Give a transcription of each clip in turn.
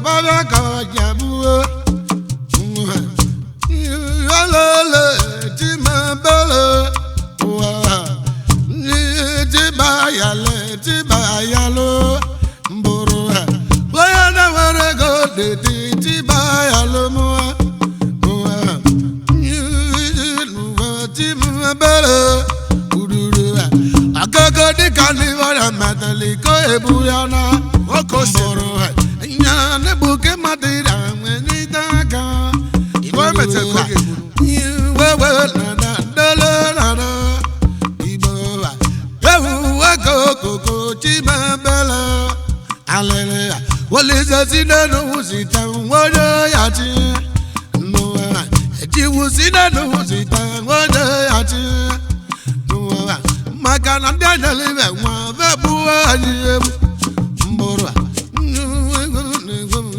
baba ka jabu alele ti ma bele wa ti ba yalo mburu boya na were go de ti ba yalo mo ti ma bele uduru akoko di kanivara matali ko ebuyana oko soro nya ne buke madira ni daga ibo mete ko wewe na dele na ibo ewu akoko ti ma bele alele wole sina no usita wodo yati no ti usina no usita wodo yati Magana dele be wa be buwa ni mboro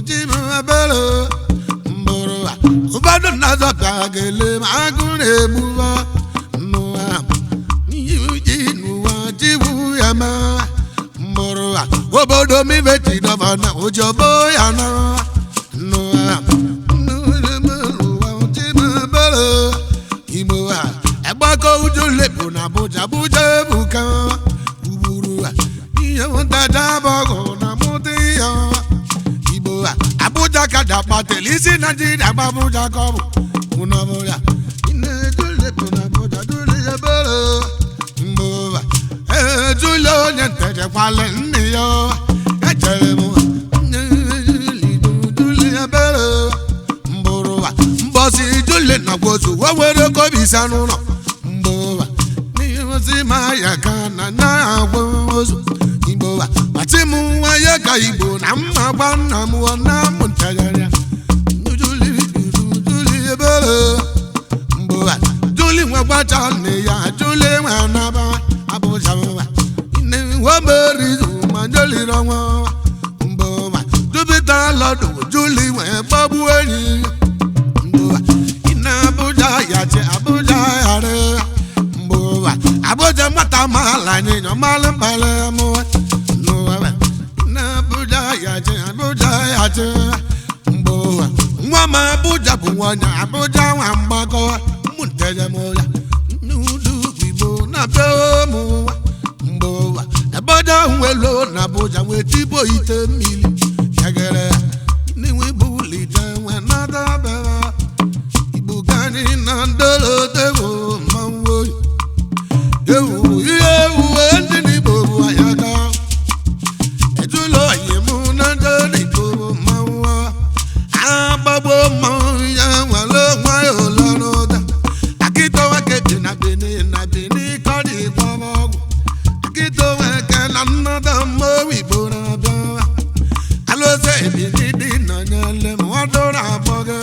ti ma bele mboro ubado na za gele magure buwa no ji nuwa ti bu ya ma mboro obodo mi beti do na ojobo ya na no ti ma bele ibo Agbako ujule na buja buka uburu iye wontada bogo na mutiya ibo abuja kada patelisi na jida babuja kobu unaboya ine jule na buja jule bele mbo jule nyente kwale niyo ejemu jule bele mboro mbosi jule na gozu wawere ko bisanu no si maya kana na agwozo Igbo atimu waye ka Igbo na mmagba na mu na muntagara juli ebele mbo juli nwagba cha ne ya juli nwa na ba abuja wa ine wo merizu ma juli ronwo mbo dubita lodo juli we babu enyi mbo ina abuja ya che abuja yare Abuja mata mala ni no mala mala mo no na Abuja ya je mbo nwa ma Abuja bu wanya Abuja wa mbago munteje mo ya nudu Igbo na be mo mbo Abuja nwelo na Abuja we tibo ite mili yagere ni we buli je we na da be Igbo gani na ndolo dewo mawo Ewu endi ni bobu ayaka ejulo yemu na jodi bobu mawa ababo ma ya walo wa olanoda akito wa ke na beni kodi bobo akito wa ke na nada mo wi bona ba alo se bi di na nyale mo dora boga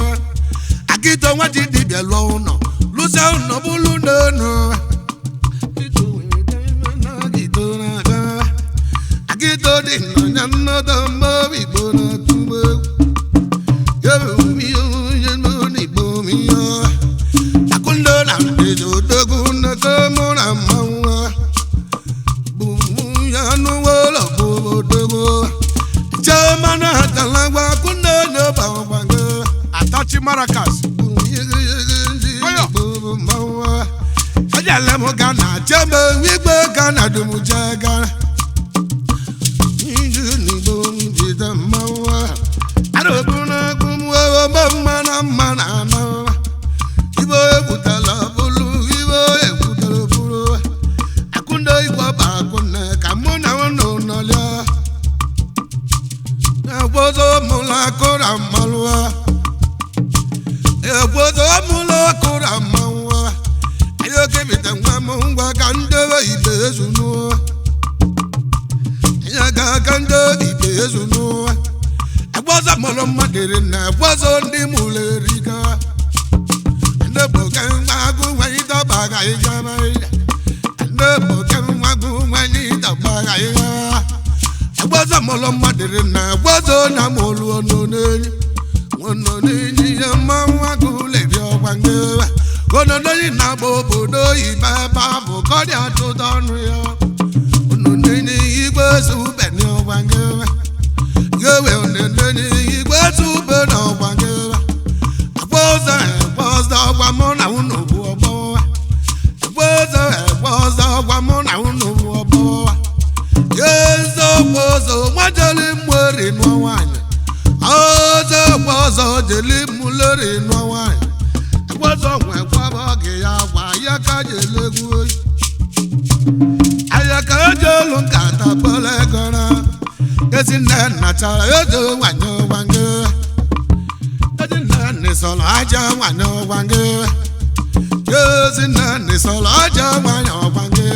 akito wa di bi lo no lu se no bulu no Agito di no da mo bi bona tumo yo mi yo no ni bo mi yo akundo na de do dogu na ko mo na mawa bu ya no wolo bo dogo chama na talangwa kundo no ba wanga atachi maracas oyo mawa ajala mo gana chama wi gbo gana do mu jaga Arobuna kumwa mana no Ibo ebutala bulu Ibo ebutala bulu Akundo igwa ba kunna kamuna wono nolia Ebozo mula kora malwa Ebozo mula kora malwa Ayo kebita ngwa kandewa ibezu no Yaga kando ibezu no Agwaza molo madere na agwazo ndi mulerika Nebo kan magu wanyita baga ijama Nebo kan magu wanyita baga ijama Agwaza molo madere na agwazo na molu ono nenyi ya mawagu lebi owangewa Ono nenyi na bobodo ibaba mukodi atudonu ya Ono nenyi igwe subeni owangewa Yewe ono nenyi igwe etu be na ọgbangere ekwoza ọgwa mụ na unu bụ ọgbọwa ekwoza ọgwa mụ na unu bụ ọgbọwa eziokwozo nwajeli mweri nụọ nwanyị ọzọ jeli mụleri nụọ nwanyị ekwozo nwe kwaba oge ya gwa ya ka jelegwu oyi ayaka ejelu nkata kpọrọ ego na ezi nne nachara edo nwanyị ọgbange ezi nne nisọrọ aja nwanyị ọgbange ezi nne nisọrọ aja nwanyị ọgbange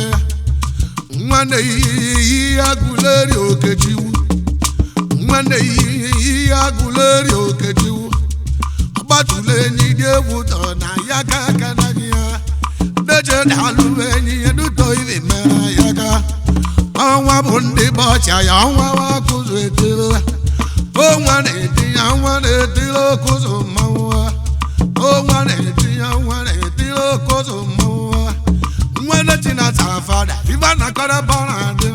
nwanne iyi agụleri okechiwu nwanne iyi agụleri okechiwu ọgbatụla enyi dị egwu tọ na ya ka aka na gị ya deje dalụ enyi ya duto ibe mere ya ga ọnwa bụ ndị bọcha ya ọnwa wakụzụ etiri ọnwa na-etinye ọnwa na-etiri okụzụ mmanwụ ọnwa na-etinye ọnwa na-etiri okụzụ mmanwụ nwanne tinasa fada ibe na karabara dị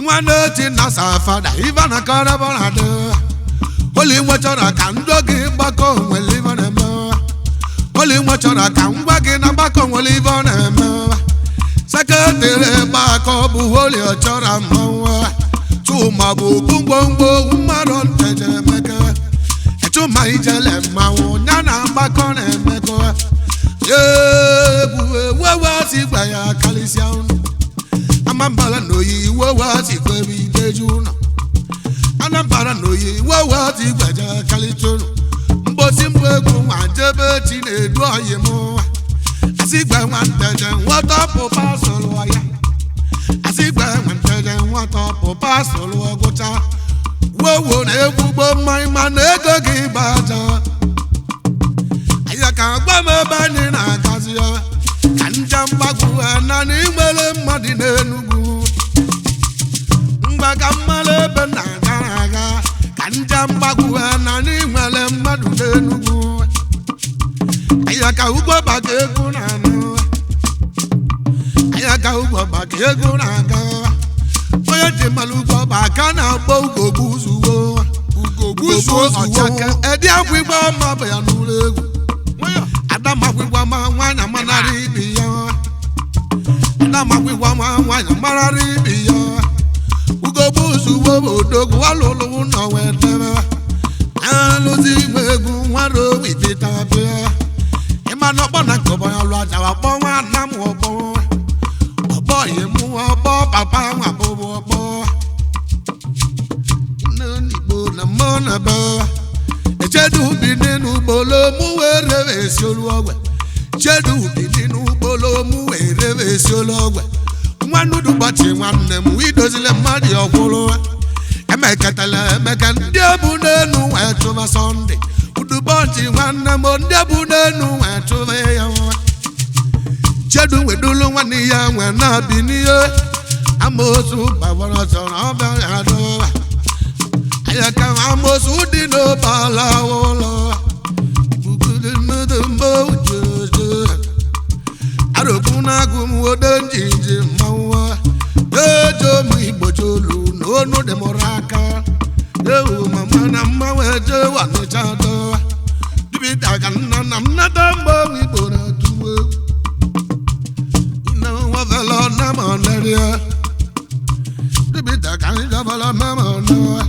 nwanne tinasa fada ibe na karabara dị oli nwe chọrọ ka ndụ gị gbakọ nwere ibe na-eme oli nwe chọrọ ka ngwa gị na gbakọ nwere ibe ọ na-eme seketịrị gbakọ bụ oli ọchọrọ mmanwụ tụma bụ gbongbo mmadụ nteje emeke etụma ijele mmanwụ ya na mgbakọ na-emekọ wewe gba ya karịsịa ụnụ amambara na oyi wewe gbebi ideju ụlọ anambara na oyi wewe gbeja karịsịa ụnụ mgbosi mbụ egwu nwa jebe chi na-edu oyi m asịgbe nwanteje nwata pụpa soro ya asịgbe nwanteje nwata pụpa soro ọgụcha wowo na egwugbo mmanya ma na ego gị gbaja anya ka gwa m ebe anyị na-agazi ya ka nja mgbagwu na n'imere mmadụ n'Enugwu mgba ka mmalụ ebe na-aga aga ka nja mgbagwu na n'imere mmadụ n'Enugwu anya ka ugbo baka egwu na-anụ anya ka ugbo baka egwu na-aga onye ji mmalụ ugbo baka na-akpọ ugogbuzuwo ọchaka edi akwụgbo ọma bụ ya n'ụlọ egwu adamakwụgwọ ma nwanyị amarara ibi ya adamakwụgwọ ma nwanyị amarara ibi ya ugogbuzuwo bụ odogwu alụlụ ụlọ wee debe alụzi igwe egwu nwere owitita bịa ịma na ọkpọ na nkọbọ ya lụ aja ọkpọ nwanna m ọkpọ yi mụ ọkpọ papa nwa bụbụ ọkpọ n'Igbo na mmụọ na be echedu ubi n'ụgbọlo mụ were esi olu ọgwe chedu ubi n'ụgbọlo mụ were esi olu ọgwe nwanne ụbọchị nwanne m idozile mmadụ ọkwụrụ emekatala emeka ndị ebu n'enu wee chụba Sọnde ụdụbọchị nwanne m ndị ebu n'enu wee chụba ya nwa chedu wedulu nwanne ya nwe na-abi n'ihe amosu gbawara ọsọ na ọbịa ya dọba anya ka amosu dị n'ụbala ụlọ arụkwu na-agụ m wodo njinji mmanwụ ejo m igbojolu na onu dị mụrụ aka ewu mama na mmanwụ eje wanịcha dọba dibịta ka nna na nnata mgbanwe Igbo na-atụwe velo na moneria dibita kan jabala mama no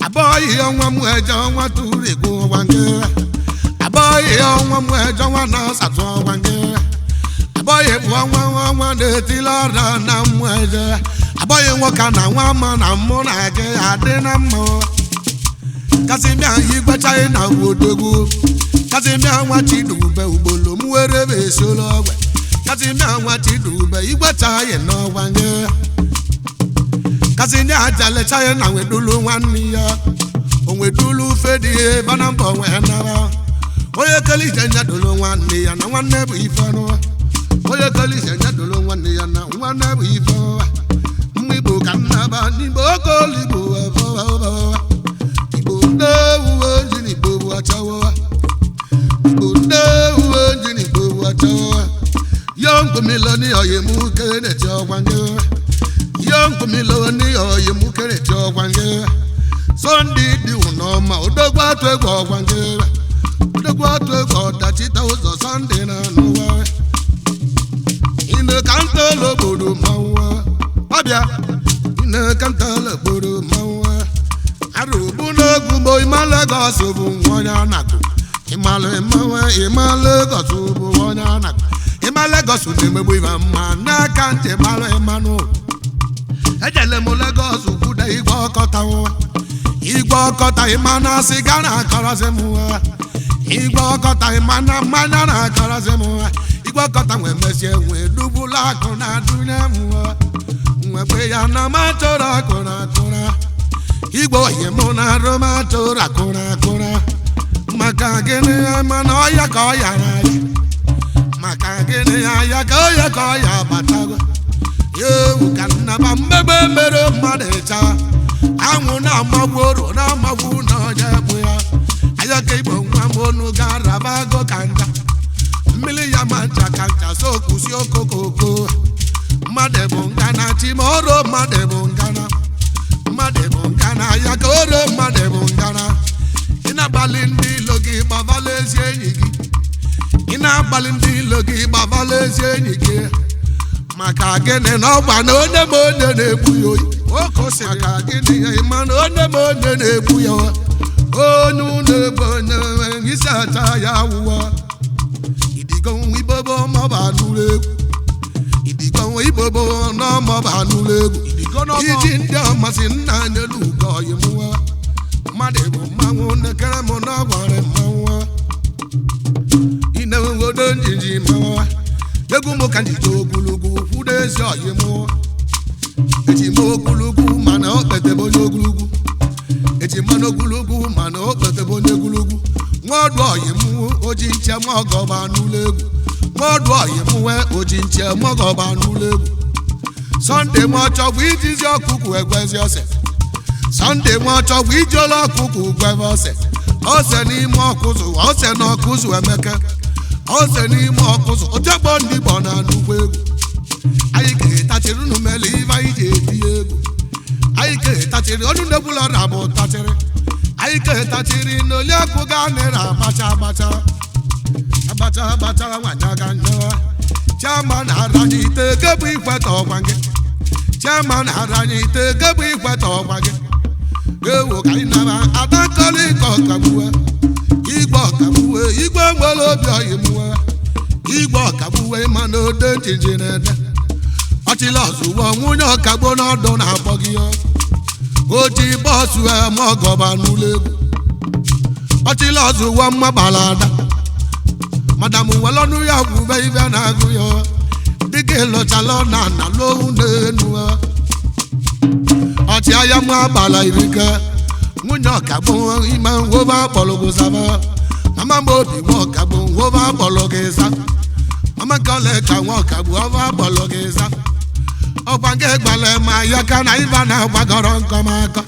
aboyi onwa mu ejo nwa turi go wange aboyi onwa mu ejo nwa na satu wange aboyi nwa de tilara na mu ejo aboyi nwoka na nwa ma na mu na ge ade na mo kasi mi ayi gba China wodogwu kasi mi anwa chidube ugbolo mu were be solo gbe kasi mi anwa chidube igwe chaye no wange kasi ni ajale chaye na wedulu nwanni ya onwedulu fedi bana mbo we na oye kali jenya dulu nwanni ya na nwanne bụ ife no oye kali jenya dulu nwanni ya na nwanne bụ ife mgbo ka nnaba ni boko libo Igbo ndewu njini bobu achawo Igbo ndewu njini bobu achawo Young Miloni oye mu kene jogwange Young Miloni oye mu kene jogwange Sunday di unoma odo atụ egwu ọgwa nke odogwu atụ egwu ọdachita ụzọ Sunday na n'ụwa ine ka ntọala obodo mmanwụ ọbịa ine ka ntọala obodo mmanwụ arụbu n'ogwu mgbe ịma Lagos bụ onye anakụ ịmalụ mmanwụ ịma Lagos bụ onye anakụ ịma Lagos na-emegbu ibe mma n'aka ntị malụ ịmanụ ejele m Lagos kwude igwe ọkọta ịma na sịga na-akọrọzi m igwe ọkọta ịma na mmanya na-akọrọzi m igwe ọkọta nwee mesie nwee dubula akụ na-adụnye m nwekwe ya na matụrụ akụrụ akụra igwe oyi mụ na arụ matụrụ akụrụ akụra maka gịnị mana ọya ka ọ yara ya maka gịnị ya ka ọya ka ọ ya batago ewu ka nnaba mmegbe mere mmadụ ịcha anwụ na-amagbu oro na-amagbu na onye bụ ya ayaka igbo nwa m onu ga-arabago ka nja mmiri ya ma ncha ka ncha so kwụsị okokoko mmadụ bụ ngana chimoro mmadụ bụ ngana ya ka oro mmadụ bụ ngana ị na-agbalị ndị ilo gị gbavala ezi enyi gị ị na-agbalị ndị ilo gị gbavala ezi enyi gị maka gịnị na ọgba na onye ma onye na-egbu ya oyi maka gịnị ya ịma na onye ma onye na-egbu ya onye na-egbu onye isi acha ya awụwa idigo ibobo maọbụ anụrụ egwu idigo ibobo na maọbụ anụrụ egwu iji ndị ọmasị nna n'elu ugo ọyịmụwa mmadụ bụ mmanwụ nekere m na ọgwara mmanwụ inewodo njiji mmanwụ egwu m ka njije ogologo kwudo ezi ọyị m eji m ogologo mana o kpetebe onye ogologo eji mmanụ ogologo mana o kpetebe onye ogologo nwa ọdụ ọyị m oji nche m ọgọba n'ụlọ egwu nwa ọdụ ọyị m wee oji nche m ọgọba n'ụlọ egwu Sunday m ọchọgbu ijizi ọkụkụ egwezi ose Sunday m ọchọgbu iji olu ọkụkụ gwebe ose ose n'ime ọkụzụ ose na ọkụzụ emeke ose n'ime ọkụzụ otekpọ ndị Igbo na n'ugbo egwu anyị ga-etachiri unu mele ibe anyị ji eti egwu anyị ga-etachiri ọnụ na-egbulọra bụ tachiri anyị ga-etachiri n'oli akụ ga nere abacha nwanyaga nyewa chiama na-aranye ite gebụ ikweta ọgwa gị chiama na-aranye ite gebụ ikweta ọgwa gị ewu ka anyị naba adakọrọ ike ọkagbuwe igwe ọkagbuwe igwe nwere obi ọyịmụwe igwe ọkagbuwe mana ode njiji na-ede ọchịla ọzụwo nwunye ọkagbo n'ọdụ na-akpọ gị oji bọọsụ eme ọgọba n'ụlọ egwu ọchịla ọzụwo mma gbara ada madam welọnụ ya gwube ibe na-agụ ya dịka ịlọchala na ana lowu n'enu ọchịagha m agbala irike nwunye ọkagbo ime nwobe akpọlụgụ zaba mama m obi nwa ọkagbo nwobe akpọlụgụ ịza mama kọle ka nwa ọkagbo ọba akpọlụgụ ịza ọkwa nke gbala ma ya ka na ibe na-agbagọrọ nkọmakọ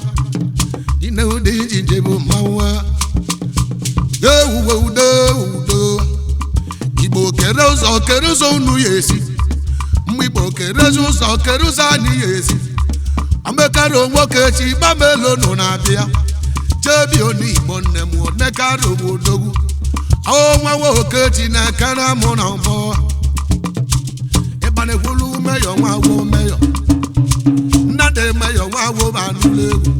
ine ụdị ijije bụ mmanwụ ewuwe udo Igbo kere ụzọ unu ya esi mgbe Igbo kere ụzọ anyị ya esi omekara nwoke chi gbamelo nọ na-abịa chebi onu Igbo nne m onekara obodogwu ọnwa nwoke chi na-ekere mụ na mbọ ịgbanekwulu meyọ nwawo meyọ nnadị meyọ nwawo banụlụ egwu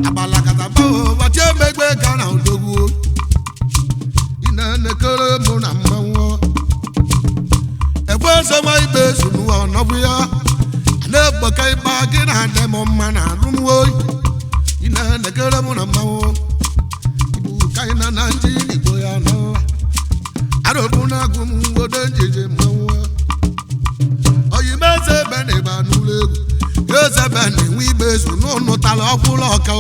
agbalakatabaụbọchị emegbe ka na odogwu ị-na-ekere mụ na mmanwụ ekwesịwa ikpe ezunu ọnọbụ ya na-egboka ịkpa gị na-adị m mma na arụmwoyi ị na-ekere mụ na mmanwụ Igbo ka ị na ndị Igbo ya nọ arụbụ na-agụ m odo njiji mmanwụ oyimeze ebe na-egba n'ụlọ egwu eze ebe na-enwe igbe ezu n'ụnụtala ọkwụlụ ọka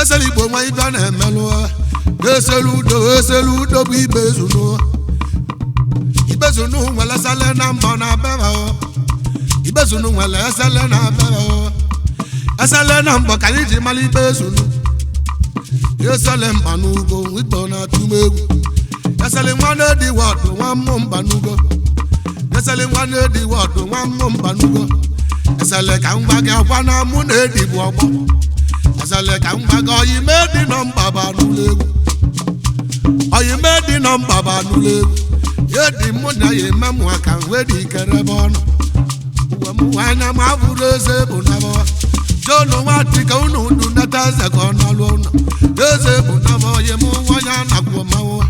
eselu Igbo nwa ibe na-emelụ eselu udo bụ igbe ezu ibezunu nwere esele na mbọ na bebe ibezunu nwere esele na bebe esele na mbọ ka anyị ji mara ibezunu esele mba n'ugo Igbo na-atụm egwu esele nwanne dị wọdụ nwa mmụ mba n'ugo esele nwanne dị wọdụ nwa mmụ mba n'ugo esele ka m gwa gị ọkwa na mụ na-edi bụ ọgbọ esele ka m gwa gị ọyị mee dị na number banulegu. Oye medi number banulegu. Yedi muna ye mamu akan wedi kerebono. Wamu wana mavureze bunabo. Jono wati ka unu dunataze kona lona. Yeze bunabo ye mu wanya nakwo mawa.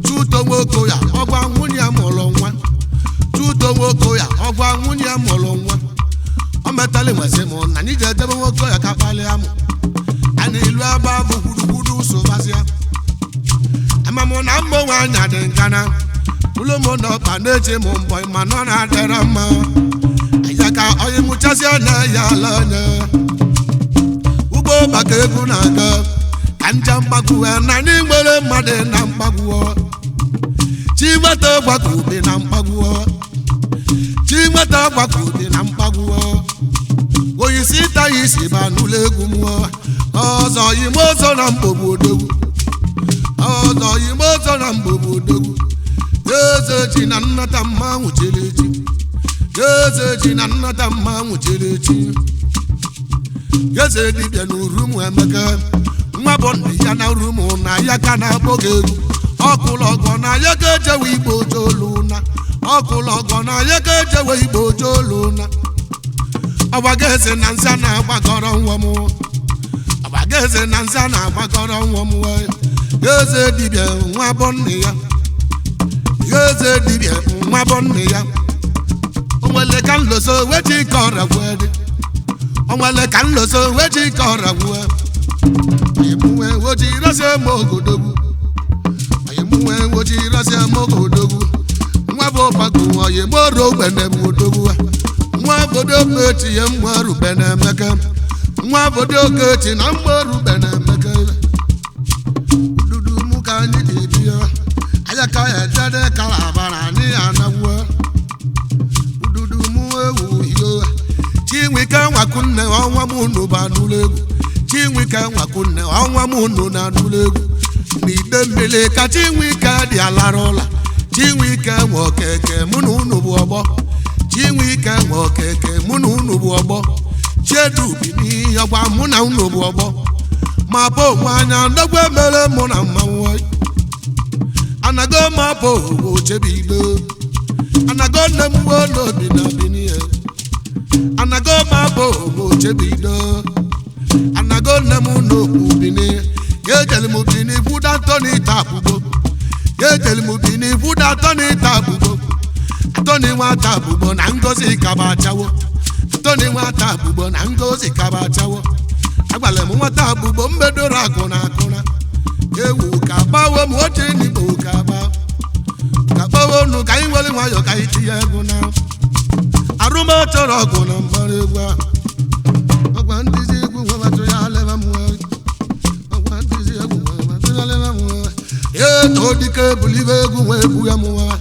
Tuto woko ya ogwa nwunya molonwa. Tuto woko ya ogwa nwunya molonwa. Ometale mwasemo na nije debe woko ya kapale amu. Ani ilu ababu gudu so basia. Amamo na mbo wanya dengana. Ulomo no paneche mumboy manona derama. Ayaka oye muchasia na yalane. Ubo bakegu naga. Kanja mbaguwa na nimwele made na mbaguwa. Chimata bagubi na mbaguwa. Chimata bagubi na mbaguwa. Oyi sita yisi banulegu mwa. Ozo yimozo na mbobodogu. Ozo yimozo na mbobodogu. Yeze jina nnata mmanwu jeleji. Yeze jina nnata mmanwu jeleji. Yeze dibia n'urumu emeka. Mwabondi ya na urumu na yaka na bogegu. Okulogo na yaka jewe igbo joluna. Okulogo na yaka jewe igbo joluna. Abageze na nza na agbagoro nwomu. Abageze na nza na agbagoro nwomu. Yeze dibia mwabondi ya. Yeze dibia mwabondi ya. Onwele kan loso wechi kora wede. Onwele kan loso wechi kora wede. Ayemuwe woji rase mogodogu. Ayemuwe woji rase mogodogu. Mwabo pagu ayemoro bene modogu. Mwabodo keti ye mwaru bene meke. Mwabodo keti na mwaru bene meke. Dudu muka nyidibia. Ayaka ya jade kalabara ni anawa. Dudu muwe uyo. Chinwike wakunne onwa munu banulegu. Chinwike wakunne onwa munu na nulegu. Nide mbele ka chinwike di alarola. Chinwike wokeke munu unu buobo. Chinwike wokeke munu unu buobo. Chedu bini yagwa muna unu buobo. Mapo mwanya ndogwe mele muna mawai. Anago mapo chebido. Anago nemwo no bina bini. Anago mapo chebido. Anago nemu no bini. Yejeli mu bini fuda toni tabugo. Yejeli mu bini fuda toni tabugo. Atoni wa tabugo na ngozi kabachawo. Atoni wa tabugo na ngozi kabachawo. Agbale mu wa tabugo mbedora kona kona. Ewu kabawo mu oche ni bo kaba. Kabawo nu kai wele wayo kai tiye guna. Aruma choro guna mbaregwa. Agwa ndizi gu wa to ya leva mu. Agwa ndizi gu wa to ya leva mu. Ye to dike bulive gu we bu ya mu.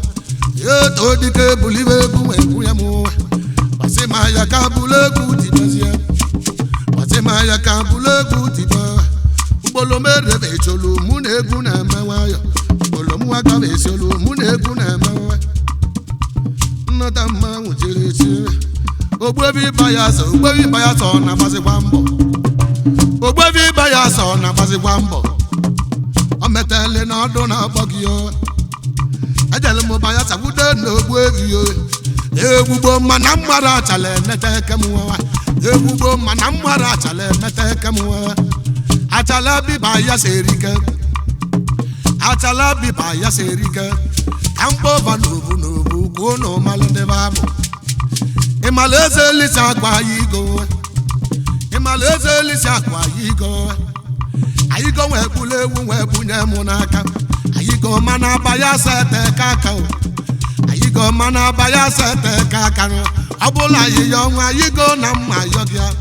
Ye to dike bulive gu we bu ya mu. Basema ya kabulegu tibasia. Basema ya kabulegu tiba. Ubolo mere be cholo munegu na mawayo. Ubolo muaga be cholo munegu na mawayo. Nata mangu chirichi. Ogwevi bayaso na basi kwambo. Ogwevi bayaso na basi kwambo. Ometele na odo na bogyo. Ajale mo bayasa wude no ogwevi yo. Egugbo mana mmara chale neteke muwa. Egugbo mana mmara chale neteke muwa. Achala biba ya serike. Achala biba ya serike. Kampo vanubu nubu kono malende babu. Imaleze lisa kwa yigo. Imaleze lisa kwa yigo. Ayigo webu nye munaka. Ayigo mana baya sete kaka. Ayigo mana baya sete kaka. Abula yiyo ayigo na mma yogia.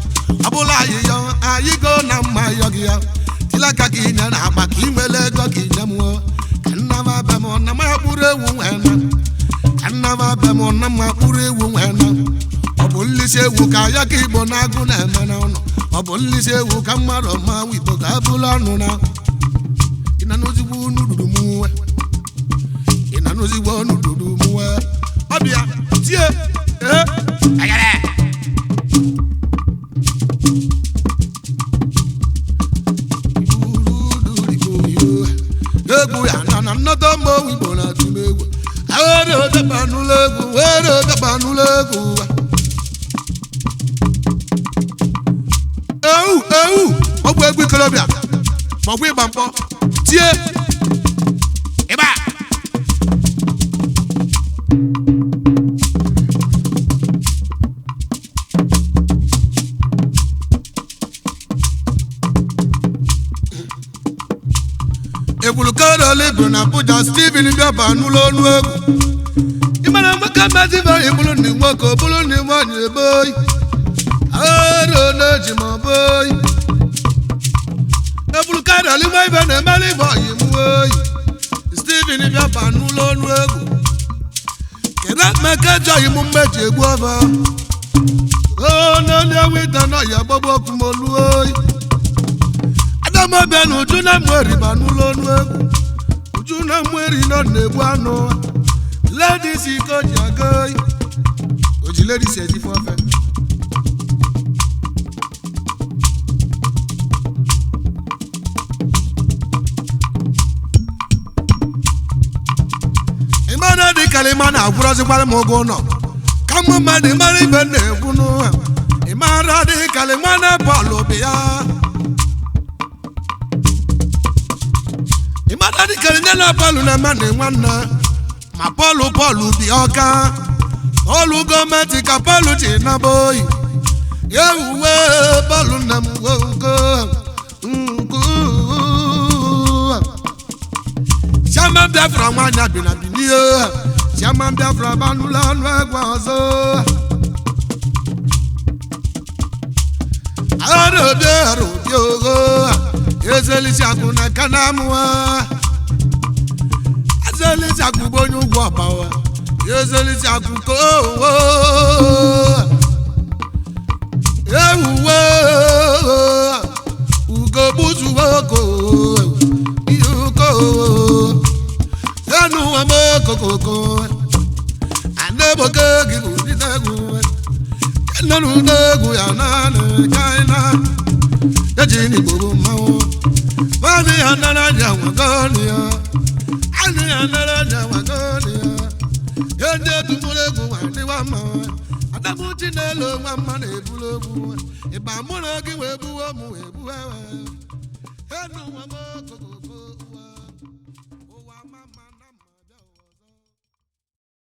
Abula yiyo ayigo na mma yogia. Tilaka kinya na abaki mele go kinya muo. Kanava bemo na mabure wena. Kanava bemo na mabure wena. Obulise wuka ya kibo na gu na emena ono. Obulise wuka maro ma wibo ga bula nuna. Ina nozibu nududu muwe. Ina nozibu nududu muwe. Obia tie agare. egwu ya na nnọta mmọnwụ Igbo na-atụ m egwu awere odeba n'ụlọ egwu were odeba n'ụlọ egwu ewu ọgwụ egwu ikolobịa ma ọgwụ ịgba mkpọ tie ịba ebulu Carol Ibro na Abuja Stephen bịaba n'ụlọ ọnụ egwu ịmara nwoke maziva ebulu ndị nwoke obulu ndị nwanyị eboyi aro na-eji ma ọbọyi ebulu Carol nwa ibe na-emere ibe ọyị m oyi Stephen bịaba n'ụlọ ọnụ egwu kedu mmeka jọghị m mmeji egwu ọba n'onye wita n'ọya gbagbo ọkụ m olu oyi Adamobia na Uju na Mweri ba n'ụlọ ọnụ egwu Uju na Mweri nọ na-egbu anụ ladies iko ji aga oji ladies eji fọfe ịmana dị kalịma na-agwụrọzikwara m ụgwọ ụlọ ka mụ mmadụ mara ibe na-egwu n'ụha ịmara dị kalịma na bọọlụ bi ya Imana di karinya na Paulu na mane nwanna ma Paulu bi ọka olu gọọmenti ka Paulu ji na boy yewuwe Paulu na mwogo Chama Biafra nwanya bi na binio Chama Biafra banula ọnụ egwu ọzọ Arobi ogo Ezelisi akụ na kanamụwa Ezelisi akụ bụ onye ụgwọ ọbawa Ezelisi akụ kowo ewuwe ugo buzuwoko iyuko enuwa mokokoko aneboke gị bụ dịtegwu kenenu n'egwu ya naanị kaina Ejini bobo mawo Mani anara jawagania Ani anara jawagania Yende tumule kuwani wama Adamu chinelo wama nebulo buwa Iba muna kiwebu wa muwebu wewe Henu wama koko